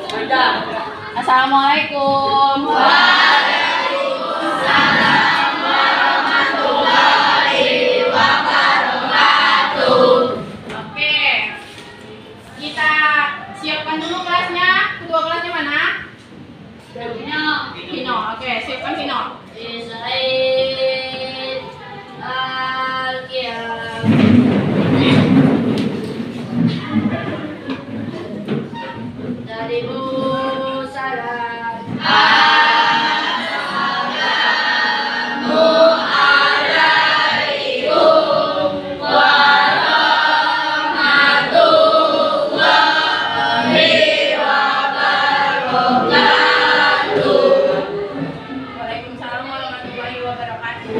Assalamualaikum. Waalaikumsalam warahmatullahi wabarakatuh. Oke, kita siapkan dulu kelasnya. Kedua kelasnya mana? Vino. Oke, siapkan Vino. Israel Al-Qiyam. Dari Salam. Assalamu alaikum warahmatullahi wabarakatuh. Waalaikumsalam warahmatullahi wabarakatuh.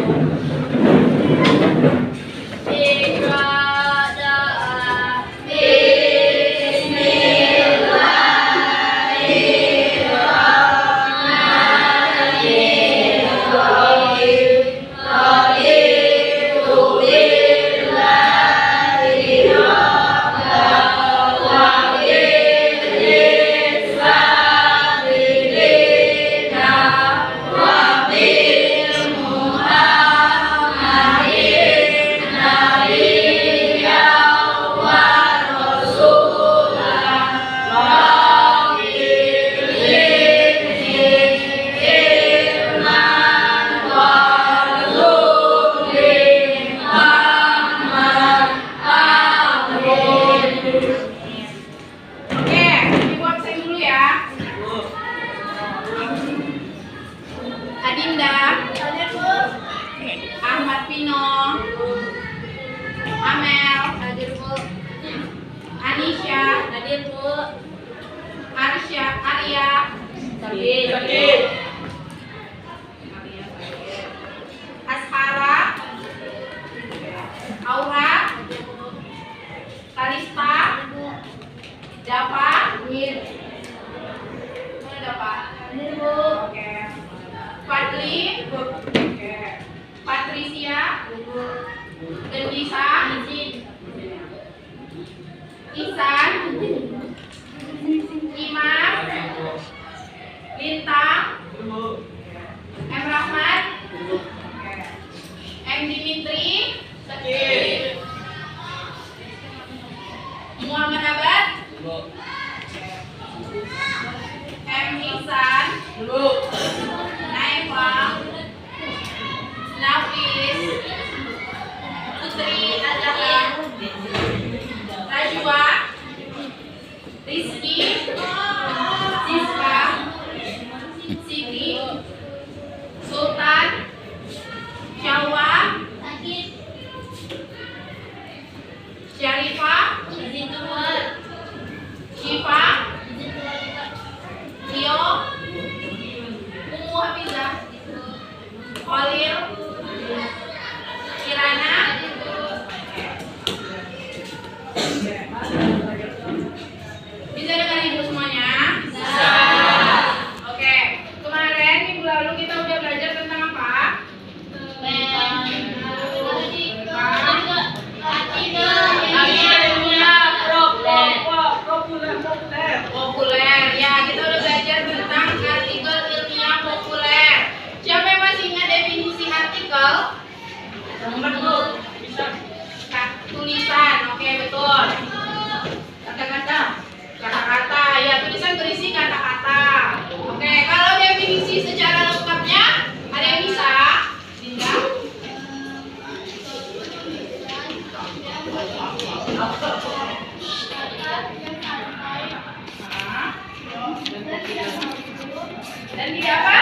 Dan tidak apa?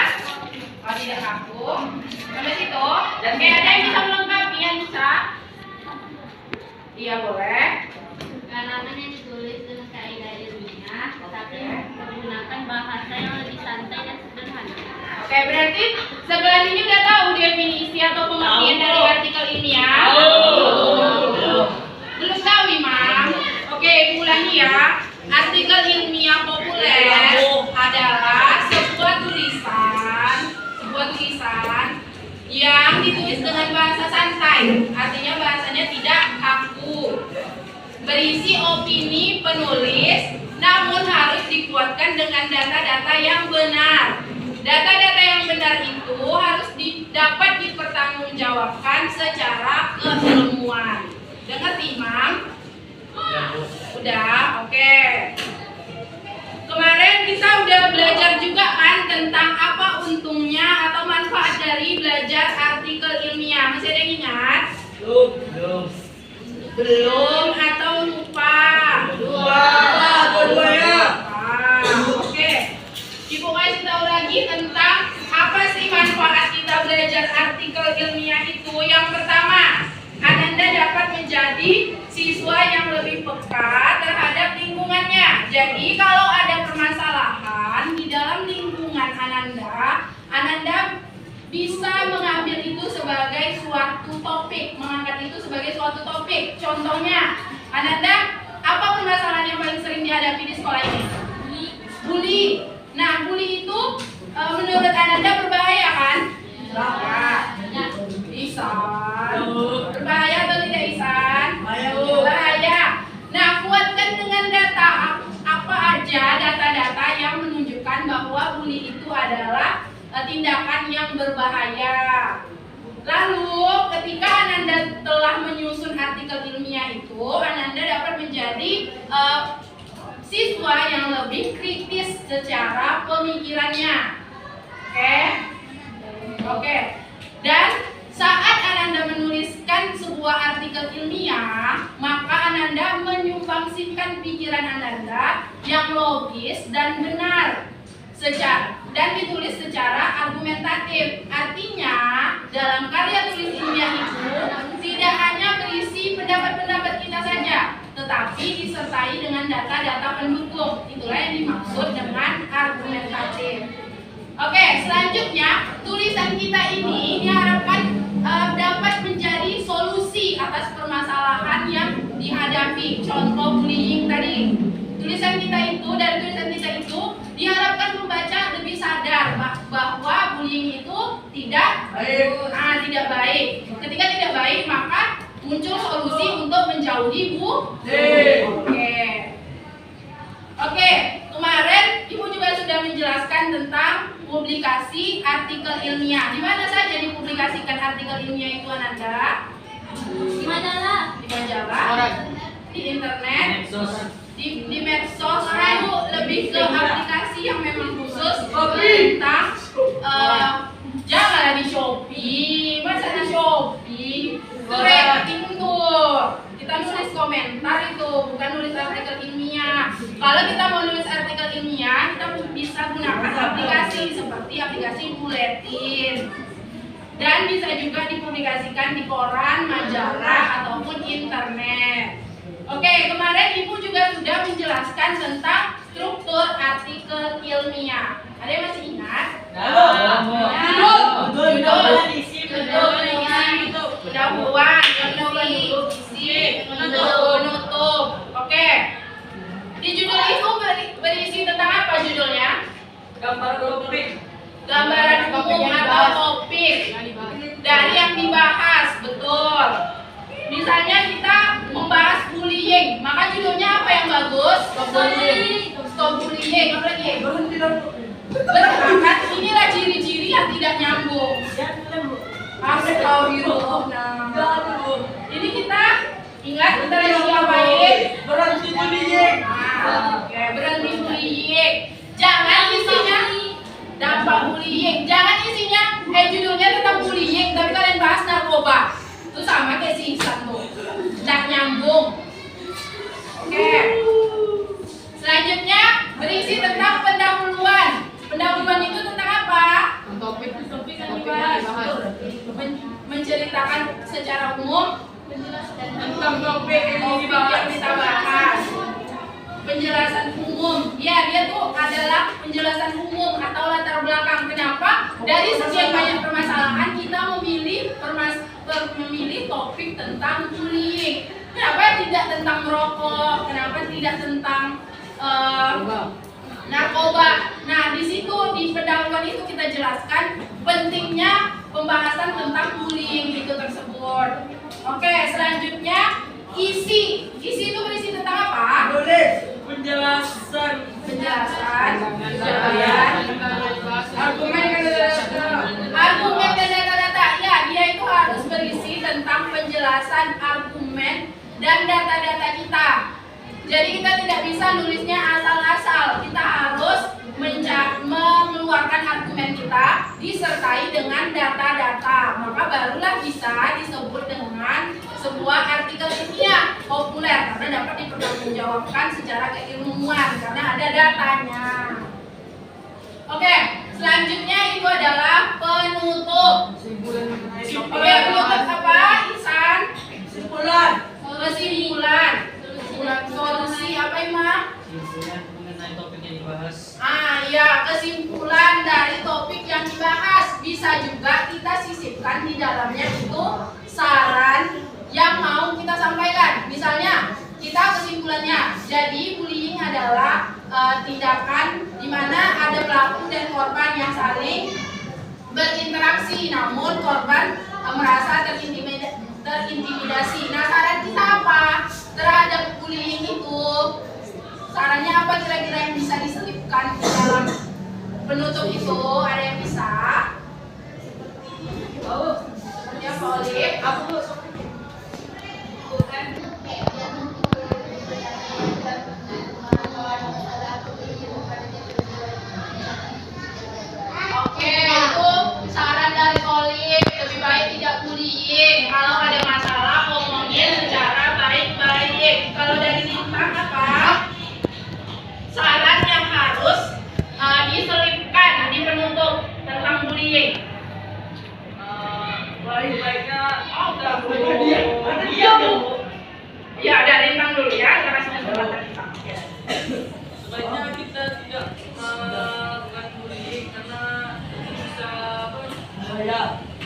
Oh, tidak kaku. Sampai situ. Oke, ada yang bisa melengkapi yang bisa? Iya, boleh. Karangan yang ditulis dengan kaidah ilmiah, tetapi menggunakan bahasa yang lebih santai dan sederhana. Oke, berarti sebelah sini udah tahu definisi atau pengertian dari artikel ilmiah? Belum tahu, Imam? Oke, ulangi ya. Artikel ilmiah populer adalah sebuah tulisan yang ditulis dengan bahasa santai, artinya bahasanya tidak kaku, berisi opini penulis, namun harus dikuatkan dengan dengan data-data yang benar. Data-data yang benar itu harus dapat dipertanggungjawabkan secara keilmuan. Dengar Imam? Udah, oke. Kemarin kita udah belajar juga kan tentang apa untungnya atau manfaat dari belajar artikel ilmiah. Masih ada yang ingat? Belum atau lupa? Dua ya. Oke. Ibu kasih tahu lagi tentang apa sih manfaat kita belajar artikel ilmiah itu. Yang pertama, Ananda dapat menjadi siswa yang lebih peka terhadap lingkungannya. Jadi kalau ada permasalahan di dalam lingkungan Ananda bisa mengambil itu sebagai suatu topik, mengangkat itu sebagai suatu topik. Contohnya, Ananda, apa permasalahan yang paling sering dihadapi di sekolah ini? Bully. Nah, bully itu menurut Ananda berbahaya kan? Ya. Isan. Berbahaya atau tidak Isan? Berbahaya. Nah, kuatkan dengan data. Apa aja data-data yang menunjukkan bahwa bully itu adalah tindakan yang berbahaya. Lalu, ketika Ananda telah menyusun artikel ilmiah itu, Ananda dapat menjadi siswa yang lebih kritis secara pemikirannya. Oke. Dan saat Ananda menuliskan sebuah artikel ilmiah, maka Ananda menyumbangsihkan pikiran Ananda yang logis dan benar dan ditulis secara argumentatif. Artinya, dalam karya tulis ilmiah itu tidak hanya berisi pendapat-pendapat kita saja, tetapi disertai dengan data-data pendukung. Itulah yang dimaksud dengan argumentatif. Oke, selanjutnya tulisan kita ini diharapkan dapat menjadi solusi atas permasalahan yang dihadapi. Contoh bullying tadi. Tulisan kita itu diharapkan membaca lebih sadar bahwa bullying itu tidak baik. Ketika tidak baik, maka muncul solusi untuk menjauhi Oke, kemarin Ibu juga sudah menjelaskan tentang publikasi artikel ilmiah. Di mana saja dipublikasikan artikel ilmiah itu Ananda? Di majalah. Di majalah, di internet, di medsos, itu lebih ke aplikasi yang memang khusus tentang janganlah di Shopee, masa di Shopee rating tuh. Kita nulis komentar itu, bukan nulis artikel ilmiah. Kalau kita mau nulis artikel ilmiah, kita bisa gunakan aplikasi seperti aplikasi Buletin. Dan bisa juga dipublikasikan di koran, majalah, ataupun internet. Oke, kemarin Ibu juga sudah menjelaskan tentang struktur artikel ilmiah. Ada yang masih ingat? Pendahuluan, isi, penutup. Oke. Di judul itu berisi tentang apa judulnya? Gambaran umum atau topik dari yang dibahas, betul. Misalnya kita membahas bullying, maka judulnya apa yang bagus? Stop bullying. Apa lagi? Berangkat. Inilah ciri-ciri yang tidak nyambung. Jadi kita ingat kita lagi ngapain? Berhenti bullying. Oke, berhenti bullying. Jangan isinya dampak bullying. Jangan isinya judulnya tentang bullying, tapi kalian bahas narkoba. Itu sama kayak si Ihsan tuh. Nggak nyambung. Oke. Selanjutnya berisi tentang pendahuluan. Pendahuluan itu tentang apa? Topik yang dibahas. Menceritakan secara umum tentang topik yang kita bahas. Penjelasan umum, ya dia tuh adalah penjelasan umum atau latar belakang. Kenapa? Dari sekian banyak permasalahan kita memilih topik tentang bullying. Kenapa tidak tentang merokok? Kenapa tidak tentang narkoba? Nah, di situ di pendahuluan itu kita jelaskan pentingnya pembahasan tentang bullying itu tersebut. Oke, selanjutnya isi. Isi itu berisi tentang apa? penjelasan, argumen dan data-data. Ya, dia itu harus berisi tentang penjelasan argumen dan data-data kita. Jadi kita tidak bisa nulisnya asal-asal. Kita harus mengeluarkan argumen kita disertai dengan data-data. Maka barulah bisa disebut dengan sebuah artikel ilmiah populer karena dapat dipertanggungjawabkan secara keilmuan karena ada datanya. Oke, selanjutnya itu adalah penutup. Oke, penutup apa, Ihsan? kesimpulan. Kesimpulan. Solusi apa, Ima? Kesimpulan mengenai topik yang dibahas. Ya, kesimpulan dari topik yang dibahas. Bisa juga kita sisipkan di dalamnya itu saran yang mau kita sampaikan. Misalnya, kita kesimpulannya, jadi bullying adalah tindakan di mana ada pelaku dan korban yang saling berinteraksi, namun korban merasa terintimidasi. Nah, saran kita apa terhadap bullying itu? Sarannya apa kira-kira yang bisa diselipkan di dalam penutup itu? Ada yang bisa? Ya, Polip. Oke, itu saran dari Polip. Lebih baik tidak bullying. Kalau ada masalah, ngomongin secara baik-baik. Kalau dari Lintang apa? Saran yang harus diselipkan di penutup tentang bullying. Baik-baiknya Iya, Bu. Ya, dari Lintang dulu ya. Karena sudah kesempatan Lintang. sebaiknya kita tidak melakukan bullying karena itu bisa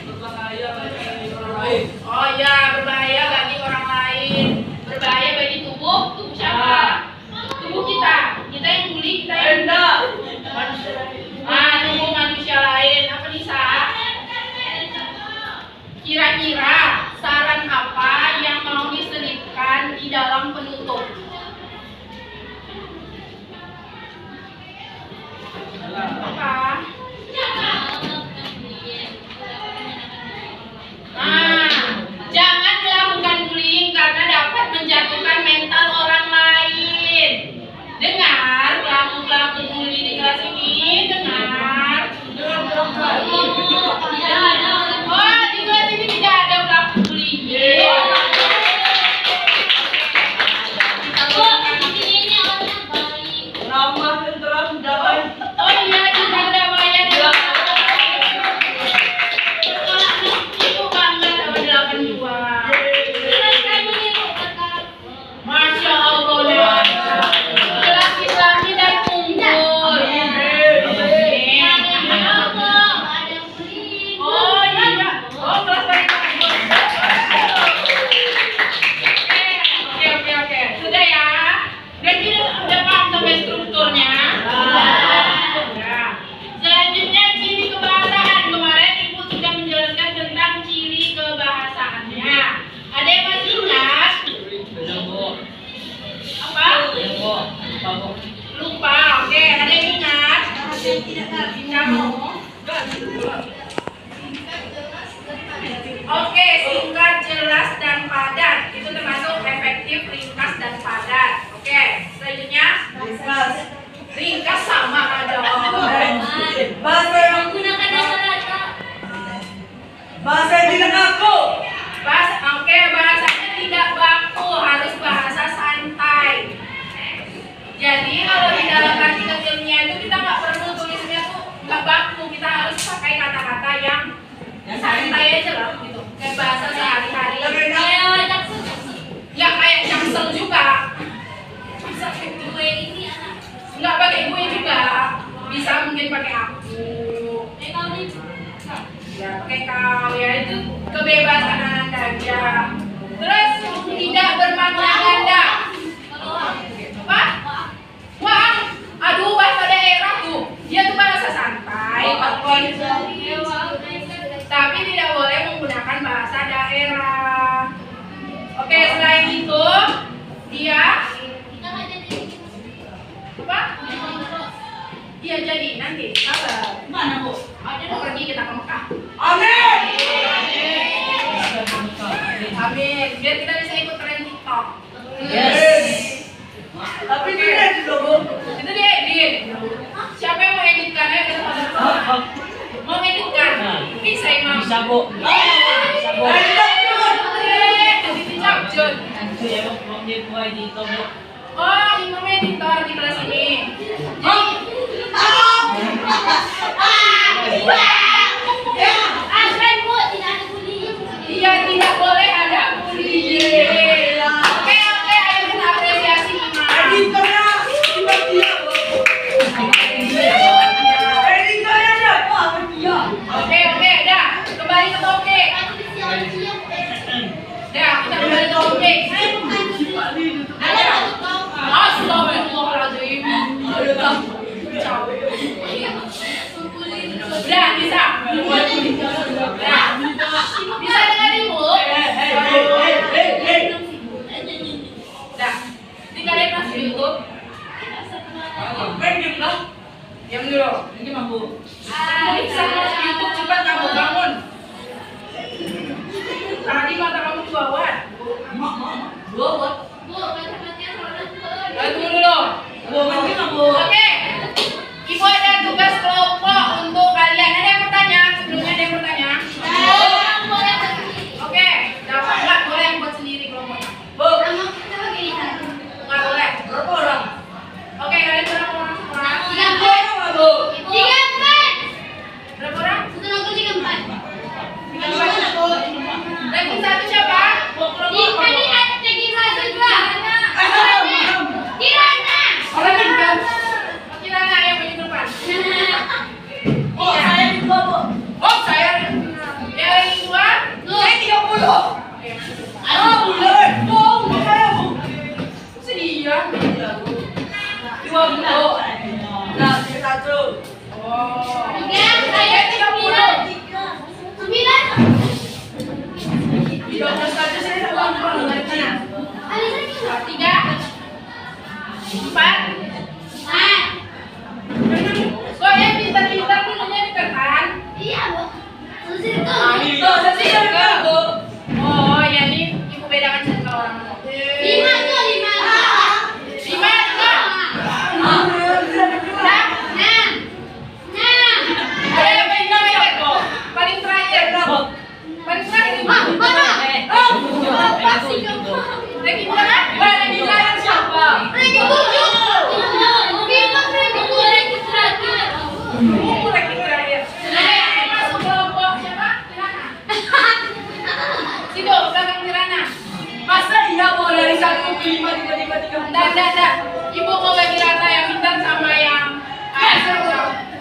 berbahaya bagi orang lain. Oh ya, berbahaya bagi orang lain. Berbahaya bagi tubuh siapa? Tubuh kita. Kita yang bully, kita yang tubuh manusia lain. Apa nih, Sa? Kira-kira saran apa yang mau diselipkan di dalam penutup? Apa? Jangan melakukan bullying karena dapat menjatuhkan mental orang lain. Dengar, pelaku-pelaku bully di kelas ini, dengar. Oh, di kelas ini tidak ada pelaku bullying. Ramah dan terang damai. Oh iya, kita udah bayar di Ibu bangga sama 82. Masya Allah, kelas Islami dan unggul. Oh iya, oh kelas Oke. Sudah ya. Dan kita udah paham sampai strukturnya. Ya. Selanjutnya ciri kebahasaan. Kemarin Ibu sudah menjelaskan tentang ciri kebahasaannya. Ada yang masih ingat? Apa? Lupa. Oke, ada yang ingat? Kamu? Oke, singkat, jelas, dan padat. Itu termasuk efektif, ringkas, dan padat. Oke, selanjutnya ringkas sama aja. Bahasa yang tidak kaku. Bahasanya tidak baku, harus bahasa santai. Jadi kalau di dalam artikel ilmiah itu kita nggak perlu tulisnya tuh nggak baku, kita harus pakai kata-kata yang santai aja lah gitu, kayak bahasa sehari-hari. Nggak kayak jaksel juga. Nggak pakai gue juga, bisa mungkin pakai aku. Ya pakai kau, ya itu kebebasan Anda aja. Terus tidak bermakna ganda. Apa? Wah, aduh bahasa daerah tuh, dia tuh bahasa santai. Tapi tidak boleh menggunakan bahasa daerah. Oke, selain itu dia Iya jadi nanti. Sabar. Mana, Bu? Mau pergi kita ke Mekah. Amin. Amin. Biar kita bisa ikut tren TikTok. Yes. Tapi dia dulu, Bu. Itu dia edit. Siapa yang mau editkan? Ayo kita pada. Mau editkan? Bisa Imam. Bisa, Bu. Bisa, Bu. Edit Jun. Nanti ya, Bu. Belum dia buat di itu, Bu. Oh, Imam editor di kelas ini. Iya, tidak boleh ada bullying. Oke, ayo kita apresiasi Imam. Editornya cuma dia, Bu. Editornya siapa? Dia. Oke, dah. Kembali ke topik. Dah, kita kembali ke topik. Astagfirullahaladzim. Dah, bisa. Dah. Bisa dengar Ibu? Dah. Ini kalian masuk YouTube? Pengen lah. Diam dulu. Ini mah, Bu. Bisa masuk YouTube, cepat kamu bangun. Tadi mata kamu kebawan. Buat. Tunggu dulu. Pengen lah, Bu. Oke. Ibu ada tugas kelompok untuk kalian. Ada yang bertanya? Sebelumnya ada yang bertanya? Oke. Dapat nggak? Boleh yang buat sendiri kelompoknya. Bu. Nggak boleh. Berapa orang? Oke, kalian berapa orang sekarang? Bu. Berapa orang? Tiga orang. Ranking satu siapa? Orang yang Kirana yang paling depan. Oh, saya di dua, Bu. Oh, saya. Yang ranking dua? Saya 30. Ayo, boleh. Bu, saya, Bu. sedih ya. 20. Nah, saya satu. Oh. Saya 30. 12 saja saya uang dari mana? 3 4 kok yang pintar-pintar dulunya ditekan? Itu saya, Bu. Oh, ya ini ibu bedakan circle orang. 5 enggak? Ada yang paling terakhir. Paling terakhir. Paling terakhir. Ranking berapa? Wah, ranking terakhir siapa? Ranking 7. Ranking terakhir. Masuk kelompok siapa? Kirana. Situ, belakang Kirana. Masa iya, Bu, dari 1 ke 5 tiba-tiba 3. Dah. Ibu mau bagi rata yang pintar sama yang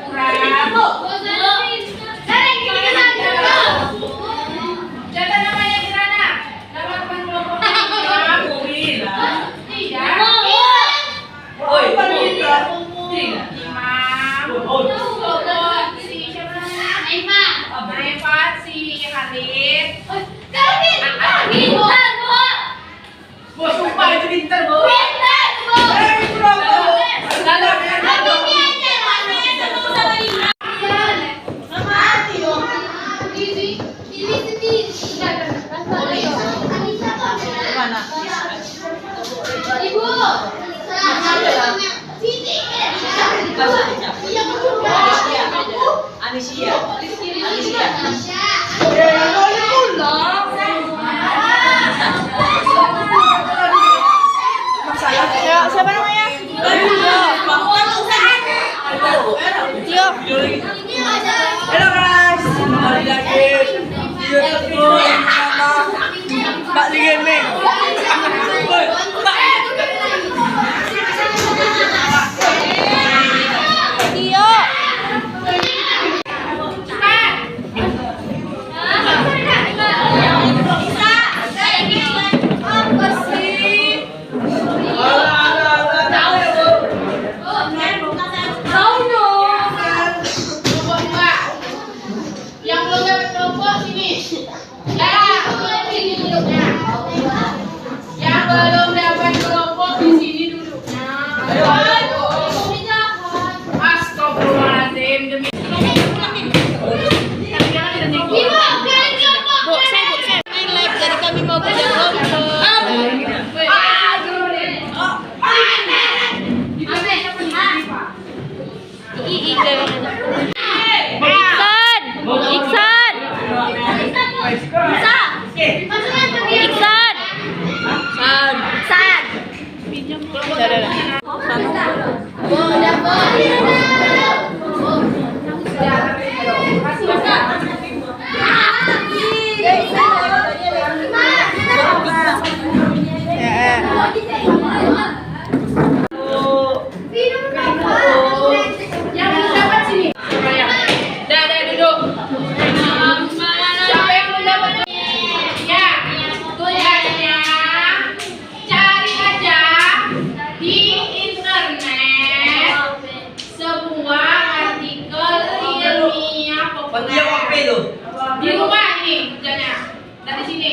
kurang. Catat namanya Kirana. Nama teman kelompoknya. Tidak. Oi, Panita. Imam. Kelompok si siapa namanya? Naifat, si Khalid. Bos sumpah itu pintar, Bu. Anisia. Siapa namanya? Tio. Halo guys, kembali lagi di YouTube sama Mbak Li Gaming. Tio. Tahu dong. Iksan. Iksan. Iksan. San. Yang belum dapat sini. Dah duduk. Siapa yang belum dapat? Ya, tugasnya cari aja di internet sebuah artikel ilmiah populer. Di rumah ini kerjanya. Dari sini.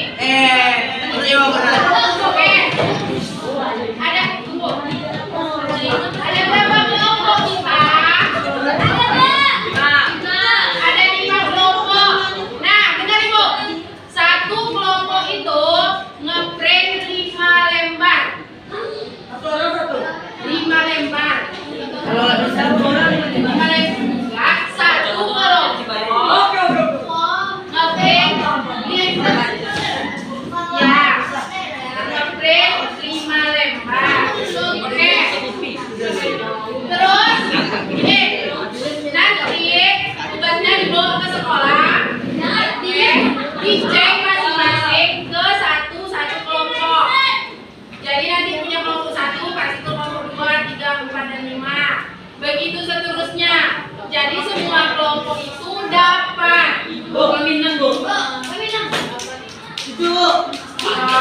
Oke. Ada tunggu. Ada berapa kelompok kita? Ada 5 kelompok. Nah, dengar Ibu. Satu kelompok itu ngeprint 5 lembar. 5 lembar. 5 lembar. Enggak, satu kelompok ngeprint 5. Ya. Ngeprint 5 lembar. Oke. Terus ini nanti tugasnya dibawa ke sekolah, dicek masing-masing ke satu kelompok. Jadi nanti punya kelompok 1 kasih ke kelompok 2, 3, 4 dan 5. Begitu seterusnya. Jadi semua kelompok itu dapat.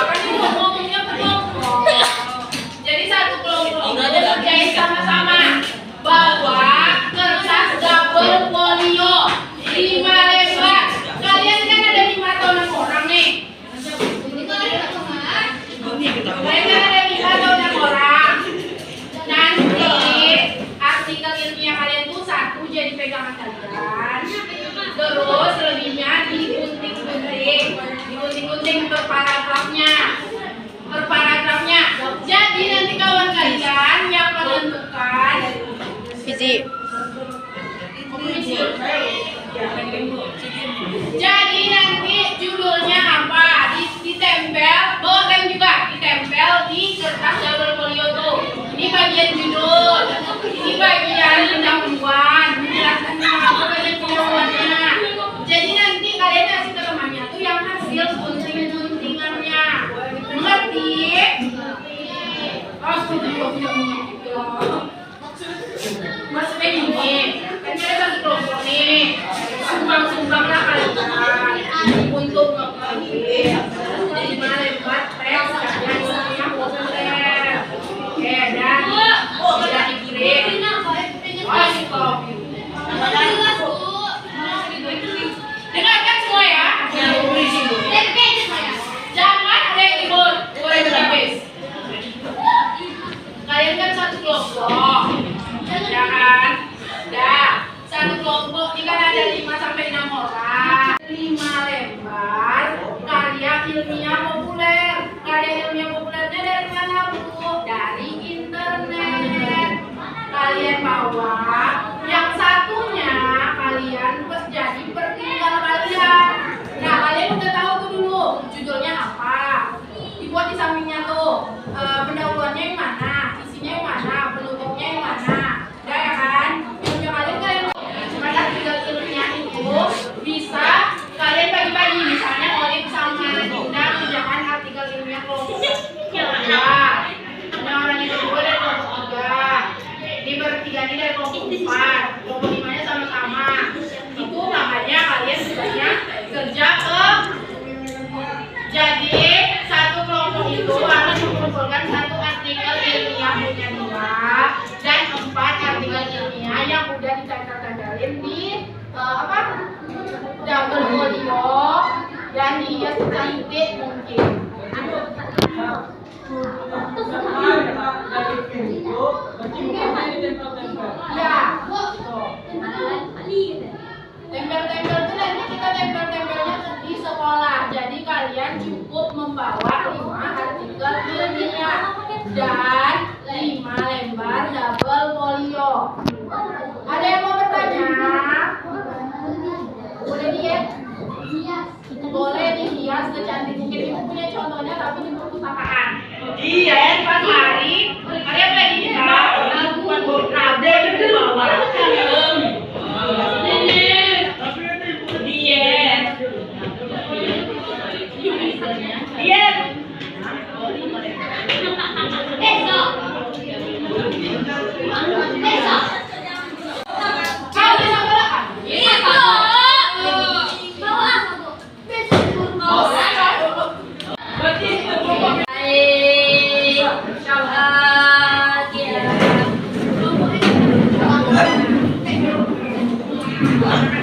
Kan ibu ngomongnya ke kelompok. Jadi satu kelompok itu kerjain sama-sama. Bawa kertas double folio 5 lembar. Kalian kan ada 5 atau 6 orang nih. Kalian kan ada 5 atau 6 orang. Nanti artikel ilmiah kalian tuh 1 jadi pegangan kalian. Terus selebihnya digunting per paragrafnya. Jadi nanti kawan kalian yang menentukan Visi. Jadi nanti judulnya apa? Ditempel, bawa lem juga, ditempel di kertas double folio tuh. Ini bagian judul, ini bagian pendahuluan, menjelaskannya apa bagian pendahuluannya. Jadi nanti kalian kasih ke temannya tuh yang hasil gunting-guntingannya. Mengerti? Oh, maksudnya gini, kan ada satu kelompok nih, sumbang-sumbanglah kalian untuk ngeprint 5 lembar teks yang isinya populer. Oke, dan sudah dikirim. Oh, stop. Dengarkan semua ya. Jangan ada yang ribut, boleh berlapis. Kalian kan satu kelompok. Ya kan? Dah, satu kelompok ini kan ada 5 sampai 6 orang. 5 lembar karya ilmiah populer. Karya ilmiah populernya dari mana, Bu? Dari internet. Kalian bawa, yang satunya kalian jadi pertinggal kalian. Nah, kalian udah tahu tuh dulu judulnya apa. Dibuat di sampingnya tuh. Pendahuluannya yang mana, isinya yang mana, penutupnya yang mana. Udah ya kan? Punya kalian pada artikel ilmiah itu bisa kalian bagi-bagi. Misalnya Olip sama Dinda mengerjakan artikel ilmiah kelompok 2. Yang orang yang kedua dari kelompok 3. Ini bertiga ini dari kelompok 4. Kelompok 5-nya sama-sama. Itu makanya kalian sebenarnya kerja ke. Jadi satu kelompok itu harus mengumpulkan 1 artikel ilmiah punya 2 dan 4 artikel ilmiah yang udah ditempel-tempelin di double folio dan dihias cantik mungkin. Ya. Tempel-tempel itu nanti kita tempel-tempelnya di sekolah. Jadi kalian cukup membawa 5 artikel ilmiah dan 5 lembar double folio. Ada yang mau bertanya? Nah,